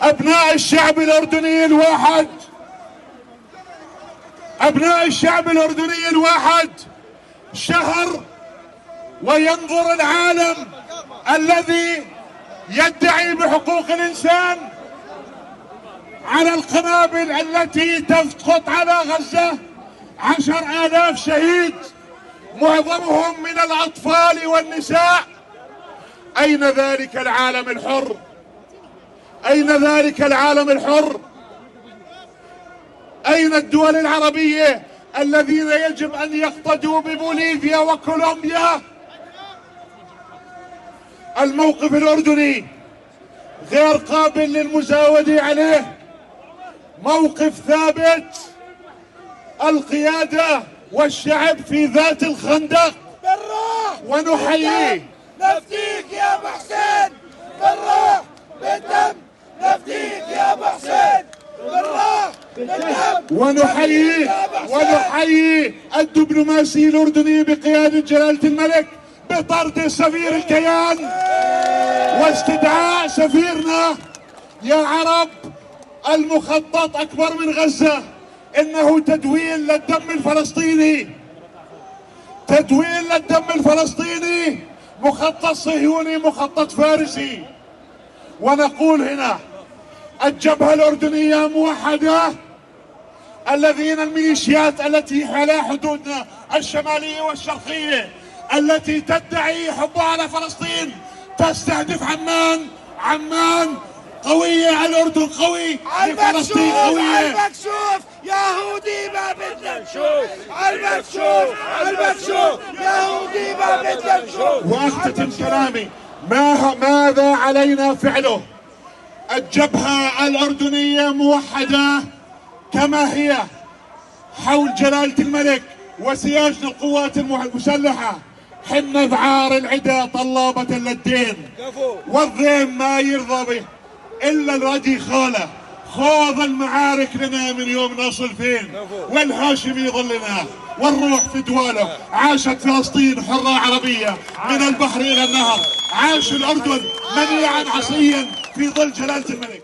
أبناء الشعب الأردني الواحد، أبناء الشعب الأردني الواحد، شهر وينظر العالم الذي يدعي بحقوق الإنسان على القنابل التي تسقط على غزة 10,000 شهيد معظمهم من الأطفال والنساء. أين ذلك العالم الحر؟ أين ذلك العالم الحر؟ أين الدول العربية الذين يجب أن يقتدوا ببوليفيا وكولومبيا؟ الموقف الأردني غير قابل للمزاودة عليه، موقف ثابت. القيادة والشعب في ذات الخندق ونحييه. نفديك يا ابو حسين بالروح بالدم، نفديك يا ابو حسين بالروح بالدم، ونحيي الدبلوماسي الأردني بقيادة جلالة الملك بطرد سفير الكيان واستدعاء سفيرنا. يا عرب، المخطط أكبر من غزة، إنه تدويل للدم الفلسطيني، تدويل للدم الفلسطيني، مخطط صهيوني، مخطط فارسي. ونقول هنا الجبهة الأردنية موحدة، الذين الميليشيات التي على حدودنا الشمالية والشرقية التي تدعي حبها على فلسطين تستهدف عمان. عمان قوية، الأردن قوي، فلسطين قوية. المكشوف يهودي ما بدنا نشوف، المكشوف يهودي ما بدنا نشوف. وأختتم كلامي، ماذا علينا فعله؟ الجبهة الأردنية موحدة كما هي حول جلالة الملك وسياج القوات المسلحة، حنا ذعار العدا طلابة للدين، والضيم ما يرضى به إلا الردي خاله. خوض المعارك لنا من يوم نصل فين، والهاشمي ظلنا والروح في دواله. عاشت فلسطين حرة عربية من البحر إلى النهر، عاش الأردن منيعا عصيا في ظل جلالة الملك.